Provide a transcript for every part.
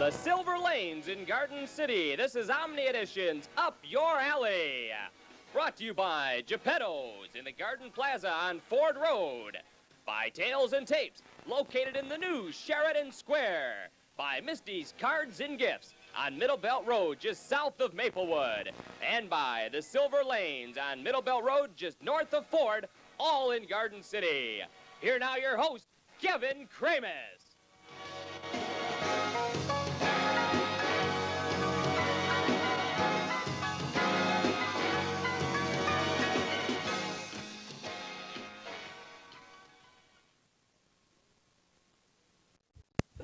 the Silver Lanes in Garden City, this is Omni Edition's Up Your Alley. Brought to you by Geppetto's in the Garden Plaza on Ford Road. By Tails and Tapes, located in the new Sheridan Square. By Misty's Cards and Gifts on Middle Belt Road, just south of Maplewood. And by the Silver Lanes on Middle Belt Road, just north of Ford, all in Garden City. Here now your host, Kevin Kramus.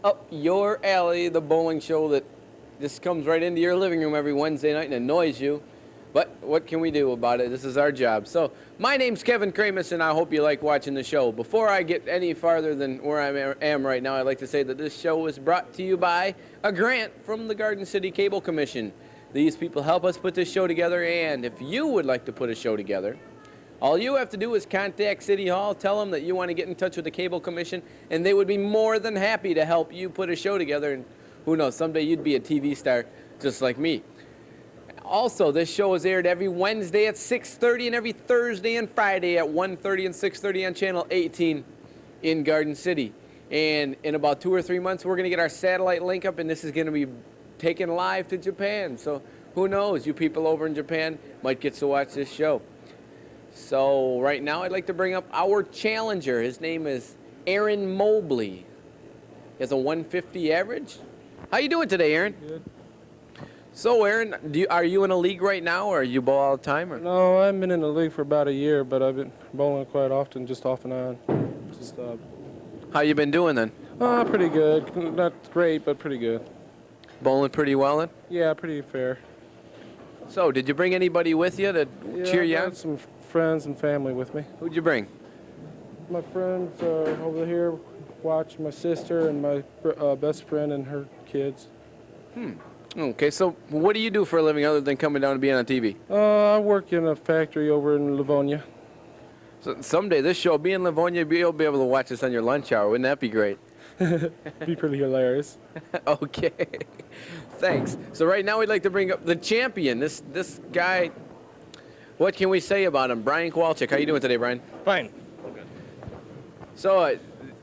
Up Your Alley, the bowling show that just comes right into your living room every Wednesday night and annoys you. But what can we do about it? This is our job. So, my name's Kevin Kramus, and I hope you like watching the show. Before I get any farther than where I am right now, I'd like to say that this show is brought to you by a grant from the Garden City Cable Commission. These people help us put this show together, and if you would like to put a show together, all you have to do is contact City Hall, tell them that you want to get in touch with the Cable Commission, and they would be more than happy to help you put a show together. And who knows, someday you'd be a TV star just like me. Also, this show is aired every Wednesday at 6:30 and every Thursday and Friday at 1:30 and 6:30 on Channel 18 in Garden City. And in about 2 or 3 months, we're going to get our satellite link up, and this is going to be taken live to Japan. So who knows, you people over in Japan might get to watch this show. So right now I'd like to bring up our challenger. His name is Aaron Mobley. He has a 150 average. How you doing today, Aaron? Good. So Aaron, are you in a league right now, or you bowl all the time? Or? No, I haven't been in the league for about a year, but I've been bowling quite often, just off and on. How you been doing then? Pretty good. Not great, but pretty good. Bowling pretty well then? Yeah, pretty fair. So did you bring anybody with you to cheer you I on? got some friends and family with me. Who'd you bring? My friends over here watch my sister and my best friend and her kids. Okay, so what do you do for a living other than coming down and being on TV? I work in a factory over in Livonia. So someday this show will be in Livonia, you'll be able to watch this on your lunch hour. Wouldn't that be great? Be pretty hilarious. Okay, thanks. So right now we'd like to bring up the champion. This guy, what can we say about him? Brian Kowalczyk. How you doing today, Brian? Fine. So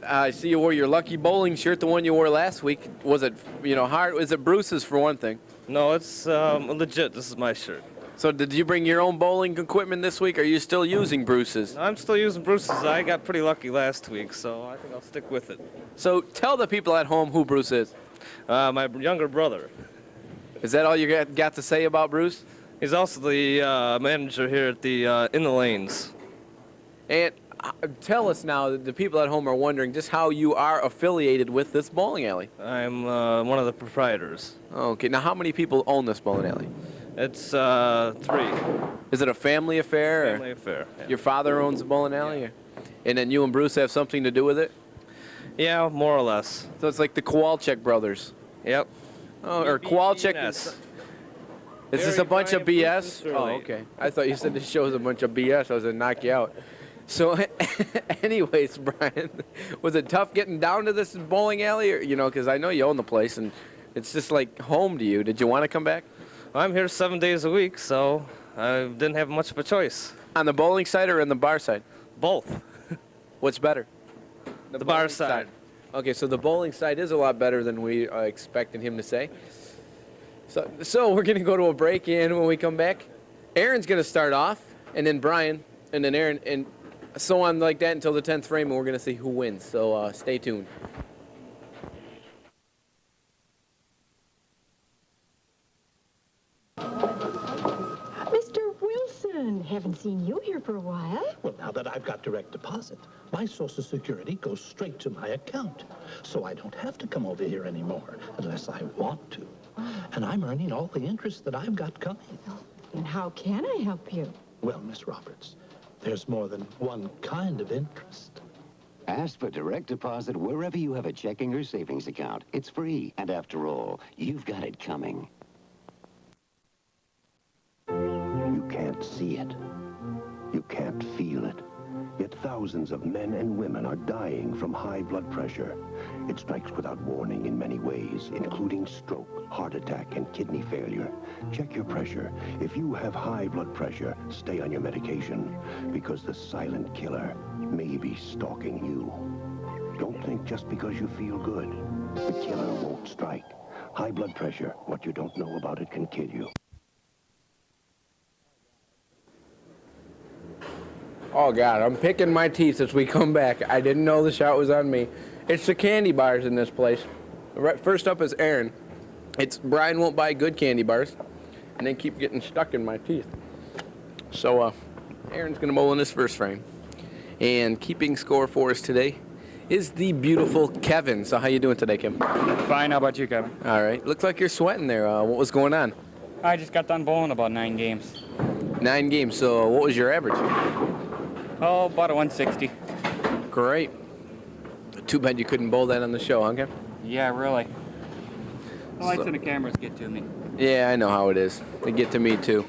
I see you wore your Lucky Bowling shirt, the one you wore last week. Was it, hard? Was it Bruce's for one thing? No, it's legit. This is my shirt. So did you bring your own bowling equipment this week, or are you still using Bruce's? I'm still using Bruce's. I got pretty lucky last week, so I think I'll stick with it. So tell the people at home who Bruce is. My younger brother. Is that all you got to say about Bruce? He's also the manager here at the In the Lanes. And tell us now, the people at home are wondering just how you are affiliated with this bowling alley. I'm one of the proprietors. Okay, now how many people own this bowling alley? It's 3. Is it a family affair? Family affair. Yeah. Your father owns the bowling alley? Yeah. Or? And then you and Bruce have something to do with it? Yeah, more or less. So it's like the Kowalczyk brothers. Yep. Oh, or Kowalczyk. Yes. Is this a bunch of Barry, Brian, BS? Bruce, and Oh, Shirley. okay. I thought you said this show was a bunch of BS. I was going to knock you out. So, anyways, Brian, was it tough getting down to this bowling alley? Or, because I know you own the place, and it's just like home to you. Did you want to come back? I'm here 7 days a week, so I didn't have much of a choice. On the bowling side or on the bar side? Both. What's better? The bar side. Okay, so the bowling side is a lot better than we expected him to say. So we're going to go to a break, and when we come back, Aaron's going to start off, and then Brian, and then Aaron, and so on like that until the 10th frame, and we're going to see who wins. So stay tuned. Mr. Wilson, haven't seen you here for a while. Well, now that I've got direct deposit, my Social Security goes straight to my account. So I don't have to come over here anymore unless I want to. And I'm earning all the interest that I've got coming. And how can I help you? Well, Miss Roberts, there's more than one kind of interest. Ask for direct deposit wherever you have a checking or savings account. It's free. And after all, you've got it coming. You can't see it. You can't feel it. Yet thousands of men and women are dying from high blood pressure. It strikes without warning in many ways, including stroke, heart attack, and kidney failure. Check your pressure. If you have high blood pressure, stay on your medication, because the silent killer may be stalking you. Don't think just because you feel good, the killer won't strike. High blood pressure, what you don't know about it can kill you. Oh, God, I'm picking my teeth as we come back. I didn't know the shot was on me. It's the candy bars in this place. First up is Aaron. It's Brian won't buy good candy bars, and they keep getting stuck in my teeth. So, Aaron's going to bowl in his first frame. And keeping score for us today is the beautiful Kevin. So how you doing today, Kevin? Fine. How about you, Kevin? All right. Looks like you're sweating there. What was going on? I just got done bowling about 9 games. 9 games. So what was your average? Oh, about a 160. Great. Too bad you couldn't bowl that on the show, huh, Kevin? Yeah, really. The lights and the cameras get to me. Yeah, I know how it is. They get to me, too.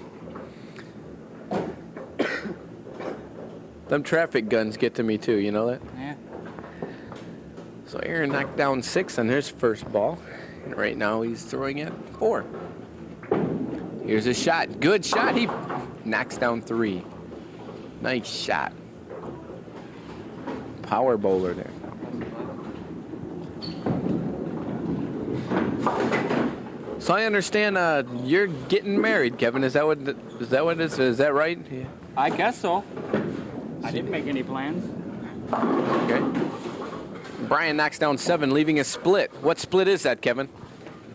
Them traffic guns get to me, too. You know that? Yeah. So Aaron knocked down 6 on his first ball. And right now he's throwing at 4. Here's a shot. Good shot. He knocks down 3. Nice shot. Power bowler there. So I understand you're getting married, Kevin. Is that what it is? Is that right? Yeah. I guess so. I didn't make any plans. Okay. Brian knocks down 7, leaving a split. What split is that, Kevin?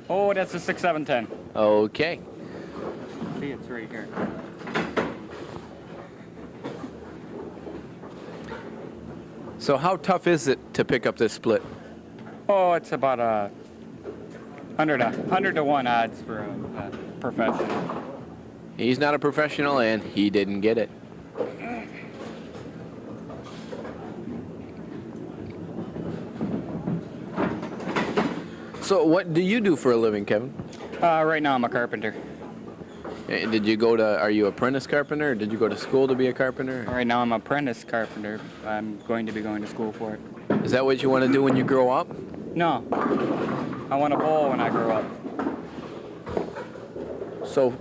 Oh, that's a 6-7-10. Okay. See, it's right here. So how tough is it to pick up this split? Oh, it's about 100 to 1 odds for a professional. He's not a professional, and he didn't get it. So what do you do for a living, Kevin? Right now I'm a carpenter. Did you go to, are you apprentice carpenter, or did you go to school to be a carpenter? Right now I'm apprentice carpenter. I'm going to be going to school for it. Is that what you want to do when you grow up? No. I want to bowl when I grow up. So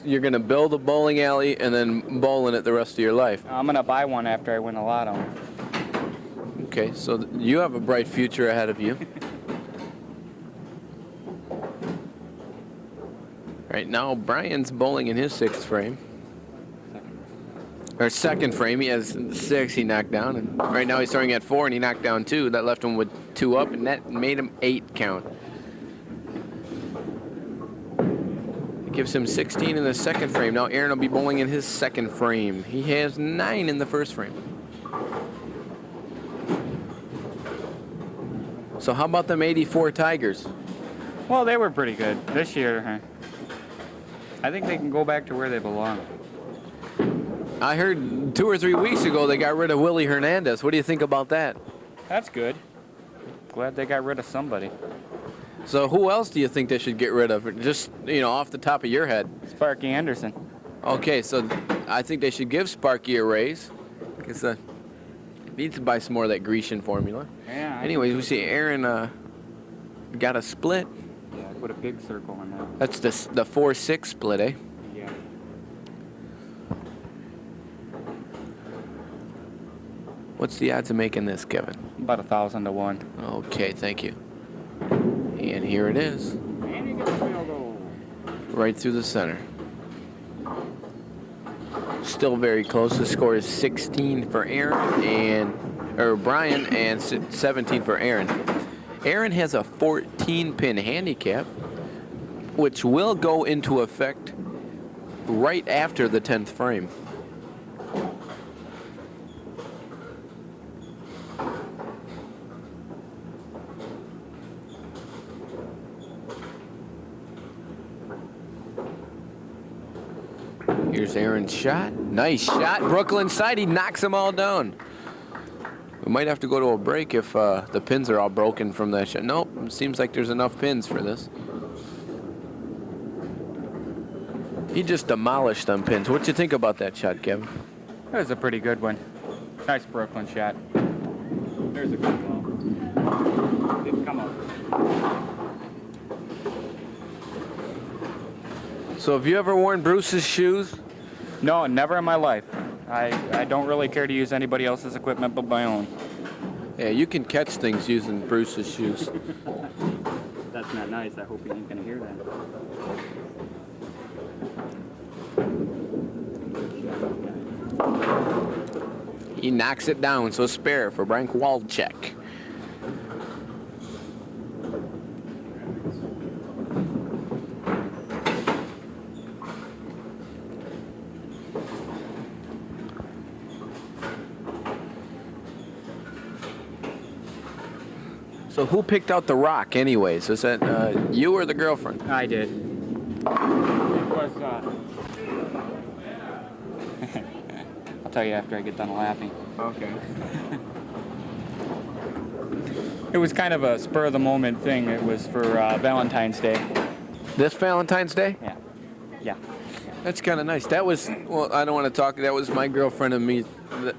you're going to build a bowling alley and then bowl in it the rest of your life? I'm going to buy one after I win a lotto. Okay, so you have a bright future ahead of you. Right now, Brian's bowling in his 6th frame. Or 2nd frame. He has 6 he knocked down. And right now he's throwing at 4 and he knocked down 2. That left him with 2 up, and that made him 8 count. It gives him 16 in the 2nd frame. Now Aaron will be bowling in his 2nd frame. He has 9 in the 1st frame. So how about them 84 Tigers? Well, they were pretty good this year. I think they can go back to where they belong. I heard 2 or 3 weeks ago they got rid of Willie Hernandez. What do you think about that? That's good. Glad they got rid of somebody. So who else do you think they should get rid of? Just, off the top of your head. Sparky Anderson. Okay, so I think they should give Sparky a raise. Because needs to buy some more of that Grecian formula. Yeah. Anyways, we see Aaron got a split. Yeah, I put a big circle on that. That's the 4-6 split, eh? Yeah. What's the odds of making this, Kevin? About 1,000 to 1. Okay, thank you. And here it is. And you get the field goal. Right through the center. Still very close. The score is 16 for Brian and 17 for Aaron. Aaron has a 14-pin handicap, which will go into effect right after the 10th frame. Here's Aaron's shot. Nice shot. Brooklyn side. He knocks them all down. We might have to go to a break if the pins are all broken from that shot. Nope. It seems like there's enough pins for this. He just demolished them pins. What you think about that shot, Kevin? That was a pretty good one. Nice Brooklyn shot. There's a good ball. Didn't come up. So have you ever worn Bruce's shoes? No, never in my life. I don't really care to use anybody else's equipment but my own. Yeah, you can catch things using Bruce's shoes. That's not nice. I hope you ain't gonna hear that. He knocks it down, so spare for Frank Walczak. So who picked out the rock anyways? Was that you or the girlfriend? I did. It was, I'll tell you after I get done laughing. Okay. It was kind of a spur of the moment thing. It was for Valentine's Day. This Valentine's Day? Yeah. Yeah. That's kind of nice. That was, well, I don't want to talk, that was my girlfriend and me.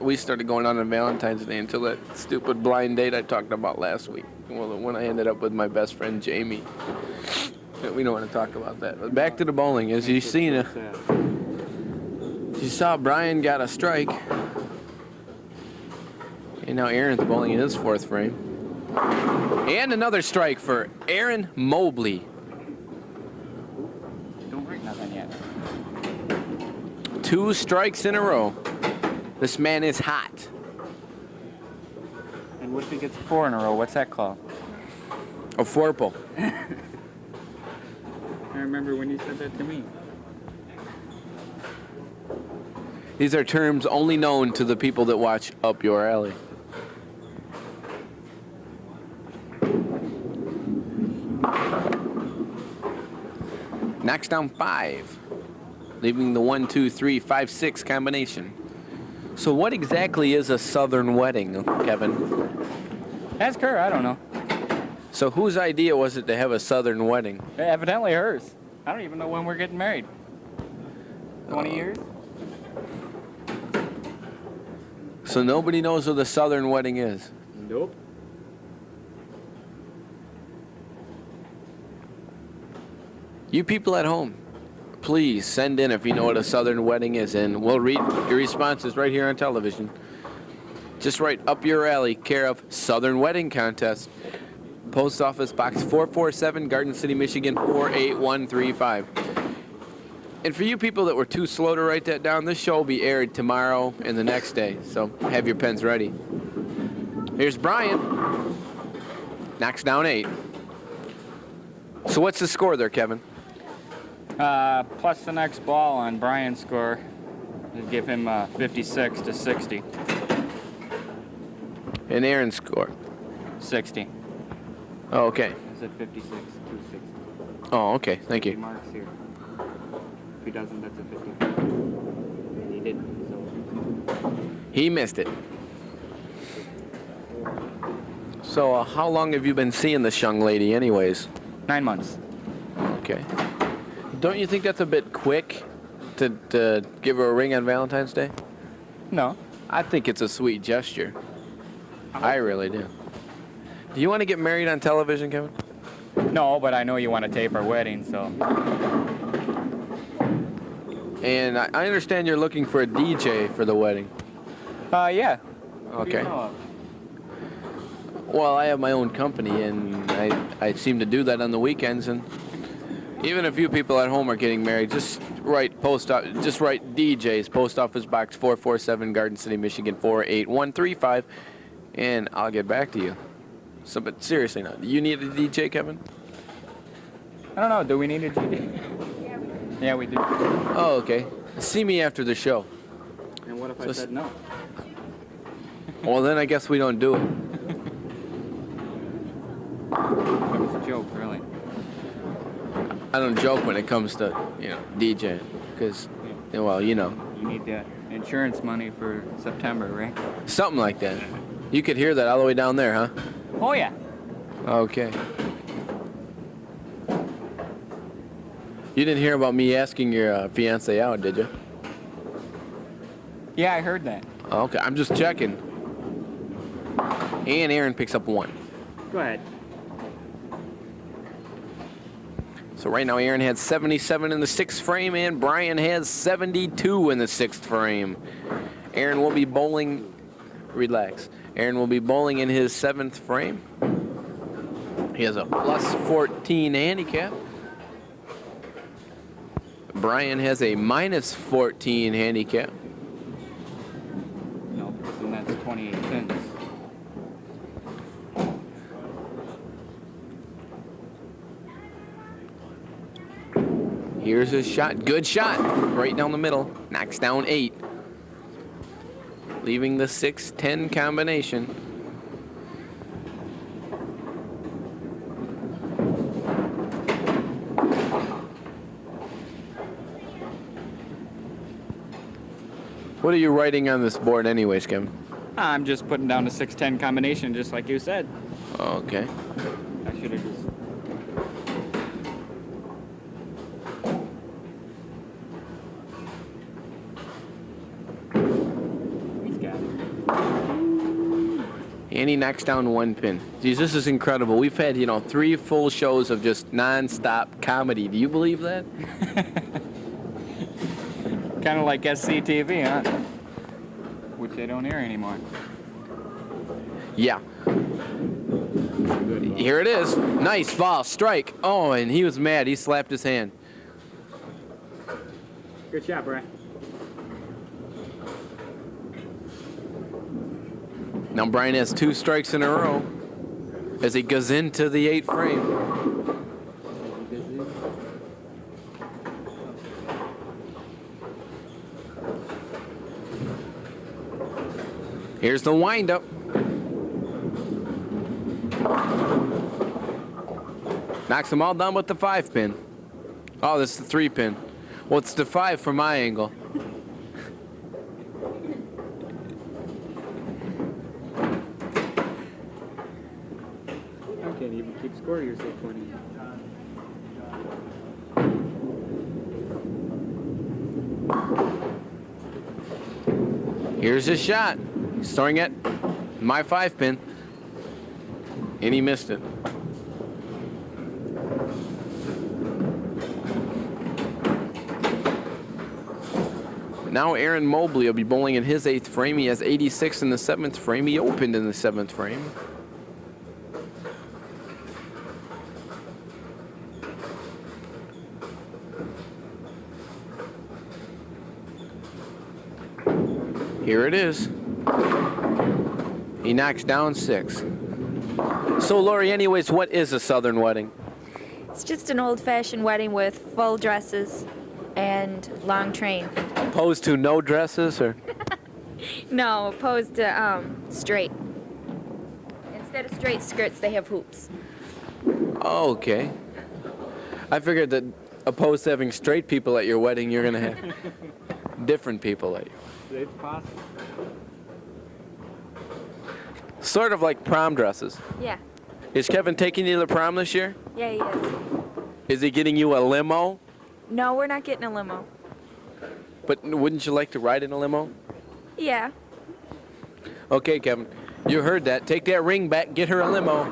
We started going on Valentine's Day until that stupid blind date I talked about last week. Well, when I ended up with my best friend Jamie. We don't want to talk about that. But back to the bowling. As you seen, you saw Brian got a strike. And now Aaron's bowling in his fourth frame. And another strike for Aaron Mobley. Don't break nothing yet. 2 strikes in a row. This man is hot. And what if he gets 4 in a row? What's that called? A fourple. I remember when you said that to me. These are terms only known to the people that watch Up Your Alley. Knocks down 5, leaving the 1, 2, 3, 5, 6 combination. So what exactly is a Southern wedding, Kevin? Ask her, I don't know. So whose idea was it to have a Southern wedding? Evidently hers. I don't even know when we're getting married. 20 years? So nobody knows what a Southern wedding is? Nope. You people at home, please send in if you know what a Southern wedding is, and we'll read your responses right here on television. Just write Up Your Alley, care of Southern Wedding Contest. Post Office Box 447, Garden City, Michigan 48135. And for you people that were too slow to write that down, this show will be aired tomorrow and the next day, so have your pens ready. Here's Brian. Knocks down 8. So what's the score there, Kevin? Plus the next ball on Brian's score would give him 56 to 60. And Aaron's score? 60. Oh, okay. I said 56 to 60. Oh, okay. Thank He you. marks here. If he doesn't, that's a 50. He didn't, so. He missed it. So how long have you been seeing this young lady anyways? 9 months. Okay. Don't you think that's a bit quick to give her a ring on Valentine's Day? No. I think it's a sweet gesture. I really do. Do you want to get married on television, Kevin? No, but I know you want to tape our wedding, so. And I understand you're looking for a DJ for the wedding. Yeah. Okay. Well, I have my own company, and I seem to do that on the weekends. And even if you people at home are getting married, just write DJs, Post Office Box 447, Garden City, Michigan 48135, and I'll get back to you. So, but seriously, now, do you need a DJ, Kevin? I don't know. Do we need a DJ? Yeah, we do. Oh, okay. See me after the show. And what if I So said no? Well, then I guess we don't do it. That was a joke, really. I don't joke when it comes to, DJing, because, well, You need that insurance money for September, right? something like that. You could hear that all the way down there, huh? Oh, yeah. Okay. You didn't hear about me asking your fiance out, did you? Yeah, I heard that. Okay, I'm just checking. And Aaron picks up 1. Go ahead. So right now Aaron has 77 in the 6th frame and Brian has 72 in the 6th frame. Aaron will be bowling, relax. Aaron will be bowling in his 7th frame. He has a plus 14 handicap. Brian has a minus 14 handicap. No, and that's 28 pins. Here's his shot. Good shot. Right down the middle. Knocks down 8. Leaving the 6-10 combination. What are you writing on this board anyways, Kevin? I'm just putting down a 6-10 combination, just like you said. Okay. I should have just... He's got it. And he knocks down 1 pin. Geez, this is incredible. We've had, 3 full shows of just non-stop comedy. Do you believe that? Kind of like SCTV, huh? Which they don't air anymore. Yeah. Here it is. Nice ball. Strike. Oh, and he was mad. He slapped his hand. Good shot, Brian. Now Brian has 2 strikes in a row as he goes into the 8th frame. Here's the windup. Knocks them all down with the 5 pin. Oh, this is the 3 pin. Well, it's the 5 from my angle. I can't even keep score. You're so funny. Here's his shot. He's throwing it my 5 pin. And he missed it. Now Aaron Mobley will be bowling in his 8th frame. He has 86 in the 7th frame. He opened in the 7th frame. Here it is. He knocks down 6. So, Lori, anyways, what is a Southern wedding? It's just an old-fashioned wedding with full dresses and long train. Opposed to no dresses, or? No, opposed to straight. Instead of straight skirts, they have hoops. Oh, okay. I figured that opposed to having straight people at your wedding, you're going to have different people at you. It's possible. Sort of like prom dresses. Yeah. Is Kevin taking you to the prom this year? Yeah, he is. Is he getting you a limo? No, we're not getting a limo. But wouldn't you like to ride in a limo? Yeah. Okay, Kevin. You heard that. Take that ring back. Get her a limo.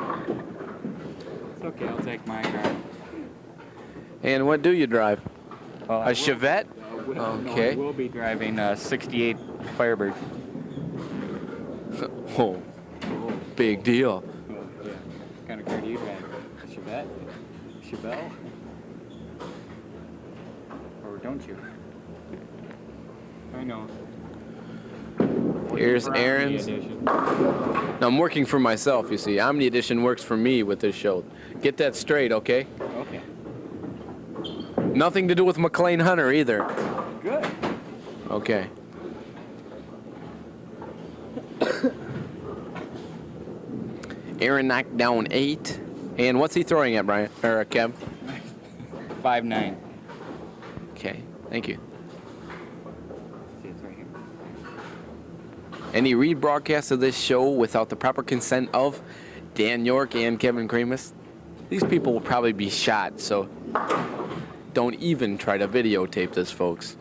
It's okay. I'll take my car. And what do you drive? Well, A Chevette? Okay. No, we'll be driving a 68 Firebird. Oh, big deal. Oh, yeah. What kind of car do you drive? A Chevette? Chevelle? Or don't you? I know. Here's Working for Aaron's. Omni Edition. Now, I'm working for myself, you see. Omni Edition works for me with this show. Get that straight, okay? Okay. Nothing to do with McLean Hunter either. Good. Okay. Aaron knocked down 8. And what's he throwing at, Brian? Or Kev? 5'9". Okay, thank you. See, it's right here. Any rebroadcast of this show without the proper consent of Dan York and Kevin Kramus, these people will probably be shot, so don't even try to videotape this, folks.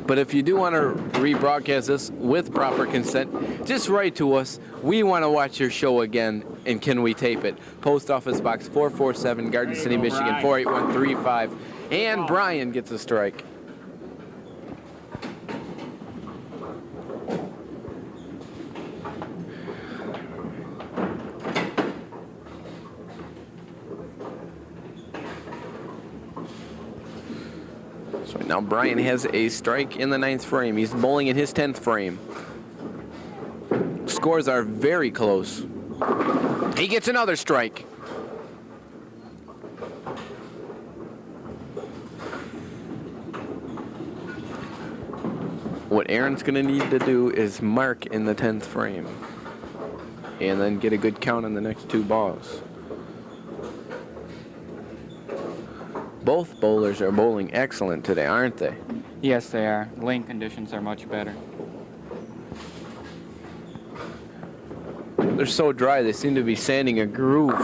But if you do want to rebroadcast this with proper consent, just write to us. We want to watch your show again, and can we tape it? Post Office Box 447, Garden City, Michigan, 48135. And Brian gets a strike. So now Brian has a strike in the 9th frame. He's bowling in his 10th frame. Scores are very close. He gets another strike. What Aaron's going to need to do is mark in the 10th frame and then get a good count on the next 2 balls. Both bowlers are bowling excellent today, aren't they? Yes, they are. Lane conditions are much better. They're so dry, they seem to be sanding a groove.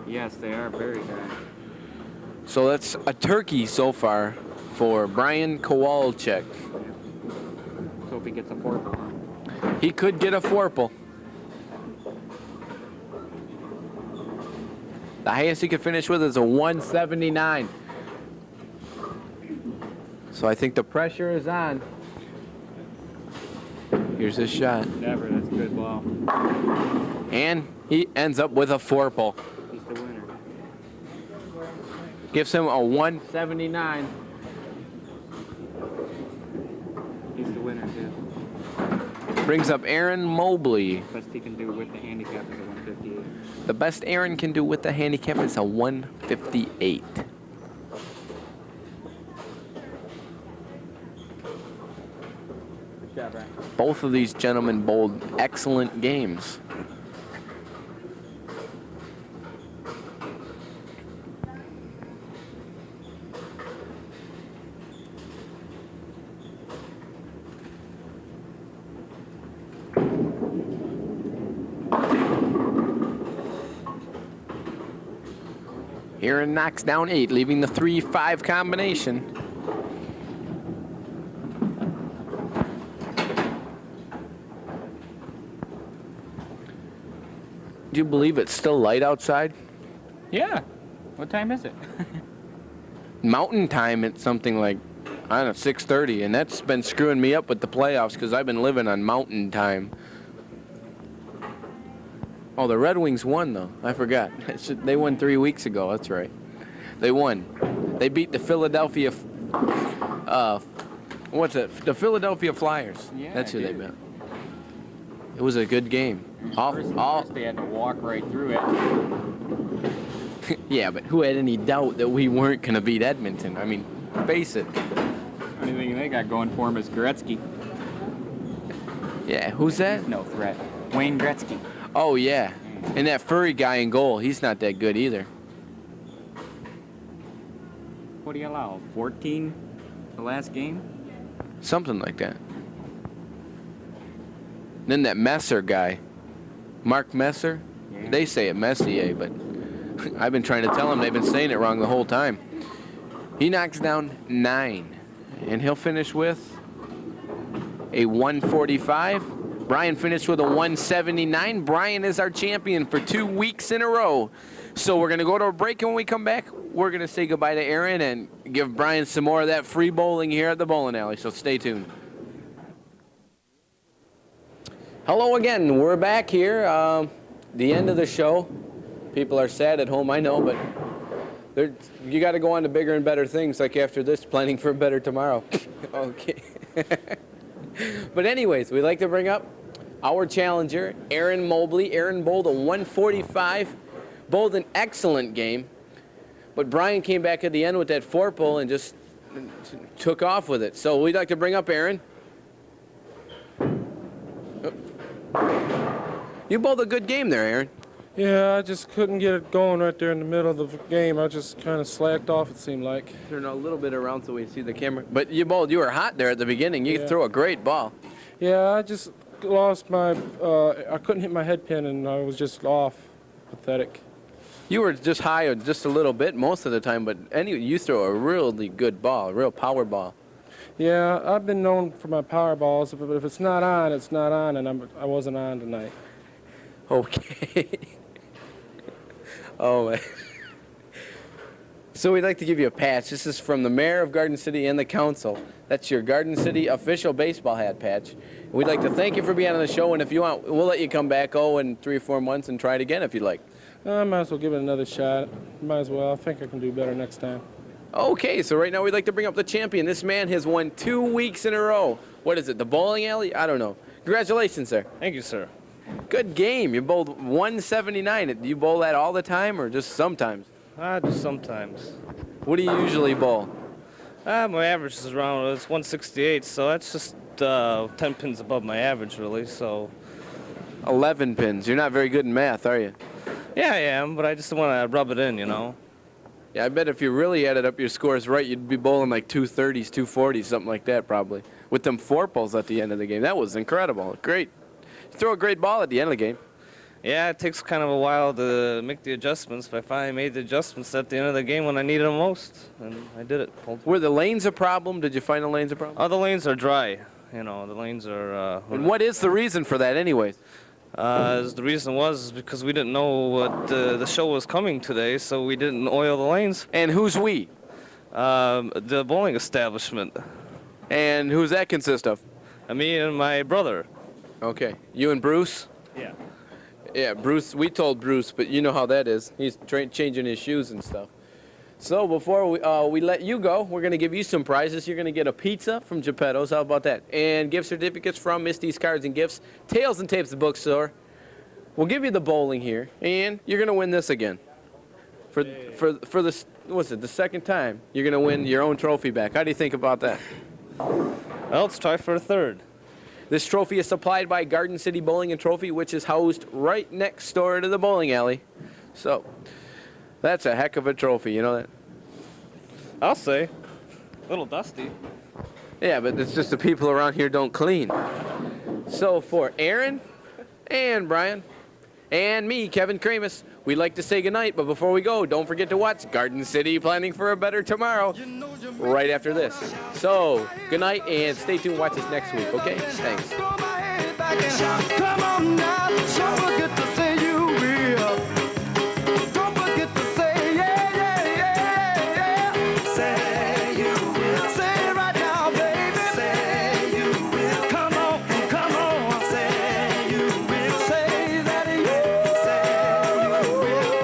Yes, they are very dry. So that's a turkey so far for Brian Kowalczyk. So if he gets a fourple. He could get a fourple. The highest he could finish with is a 179. So I think the pressure is on. Here's his shot. Never, that's a good ball. And he ends up with a fourple. He's the winner. Gives him a 179. He's the winner, too. Brings up Aaron Mobley. Best he can do with the handicap is a 158. The best Aaron can do with the handicap is a 158. Good job, Brian. Both of these gentlemen bowled excellent games. Aaron knocks down 8, leaving the 3-5 combination. Do you believe it's still light outside? Yeah. What time is it? Mountain time, it's something like, I don't know, 6:30, and that's been screwing me up with the playoffs because I've been living on mountain time. Oh, the Red Wings won, though. I forgot. They won 3 weeks ago. That's right. They won. They beat the Philadelphia, what's it? The Philadelphia Flyers. Yeah, that's who they beat. It was a good game. First they had to walk right through it. Yeah, but who had any doubt that we weren't going to beat Edmonton? I mean, face it. The only thing they got going for him is Gretzky. Yeah, who's that? He's no threat. Wayne Gretzky. Oh, yeah. And that furry guy in goal, he's not that good either. What do you allow? 14 the last game? Something like that. Then that Messer guy, Mark Messer, Yeah. they say it Messier, but I've been trying to tell them they've been saying it wrong the whole time. He knocks down 9, and he'll finish with a 145. Brian finished with a 179. Brian is our champion for 2 weeks in a row. So we're going to go to a break, and when we come back, we're going to say goodbye to Aaron and give Brian some more of that free bowling here at the bowling alley. So stay tuned. Hello again. We're back here. The end of the show. People are sad at home, I know, but you got to go on to bigger and better things, like after this, planning for a better tomorrow. Okay. But anyways, we'd like to bring up our challenger, Aaron Mobley. Aaron bowled a 145, bowled an excellent game, but Brian came back at the end with that four-pull and just took off with it. So we'd like to bring up Aaron. You bowled a good game there, Aaron. Yeah, I just couldn't get it going right there in the middle of the game. I just kind of slacked off, it seemed like. Turn a little bit around so we see the camera. But you bowled, you were hot there at the beginning. You threw a great ball. Yeah, I just lost my, I couldn't hit my head pin and I was just off. Pathetic. You were just high just a little bit most of the time, but anyway, you throw a really good ball, a real power ball. Yeah, I've been known for my power balls, but if it's not on, it's not on, and I wasn't on tonight. Okay. Oh, man. So we'd like to give you a patch. This is from the mayor of Garden City and the council. That's your Garden City official baseball hat patch. We'd like to thank you for being on the show, and if you want, we'll let you come back, in 3 or 4 months and try it again if you'd like. I might as well give it another shot. Might as well. I think I can do better next time. Okay, so right now we'd like to bring up the champion. This man has won 2 weeks in a row. What is it, the bowling alley? I don't know. Congratulations, sir. Thank you, sir. Good game. You bowled 179. Do you bowl that all the time or just sometimes? Just sometimes. What do you usually bowl? My average is around, it's 168, so that's just 10 pins above my average, really, so. 11 pins. You're not very good in math, are you? Yeah, I am, but I just want to rub it in, you know. Yeah, I bet if you really added up your scores right, you'd be bowling like 230s, 240s, something like that probably. With them 4 pulls at the end of the game. That was incredible. Great. You throw a great ball at the end of the game. Yeah, it takes kind of a while to make the adjustments, but I finally made the adjustments at the end of the game when I needed them most, and I did it. Were the lanes a problem? Did you find the lanes a problem? Oh, the lanes are dry. You know, the lanes are... and what is the reason for that anyways? The reason was because we didn't know what the show was coming today, so we didn't oil the lanes. And who's we? The bowling establishment. And who's that consist of? Me and my brother. Okay. You and Bruce? Yeah. Yeah, Bruce. We told Bruce, but you know how that is. He's changing his shoes and stuff. So before we let you go, we're going to give you some prizes. You're going to get a pizza from Geppetto's. How about that? And gift certificates from Misty's Cards and Gifts. Tails and Tapes, the bookstore. We'll give you the bowling here, and you're going to win this again. For the, what's it, the second time, you're going to win your own trophy back. How do you think about that? Well, let's try for a third. This trophy is supplied by Garden City Bowling and Trophy, which is housed right next door to the bowling alley. So, that's a heck of a trophy, you know that? I'll say. A little dusty. Yeah, but it's just the people around here don't clean. So for Aaron and Brian and me, Kevin Kramus, we'd like to say goodnight, but before we go, don't forget to watch Garden City Planning for a Better Tomorrow right after this. So, good night and stay tuned. Watch us next week, okay? Thanks. Come on now, don't forget to say you will. Don't forget to say yeah, yeah, yeah, yeah. Say you will. Say it right now, baby. Say you will. Come on, come on. Say you will. Say that you. Say you will.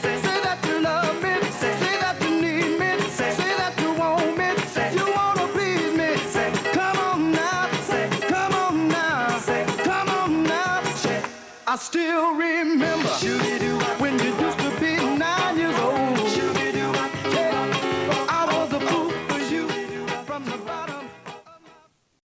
Say that you love me. Say that you need me. Say that you want me. You wanna please me. Say, come on now. Say, come on now. Say, come on now. I still remember when you used to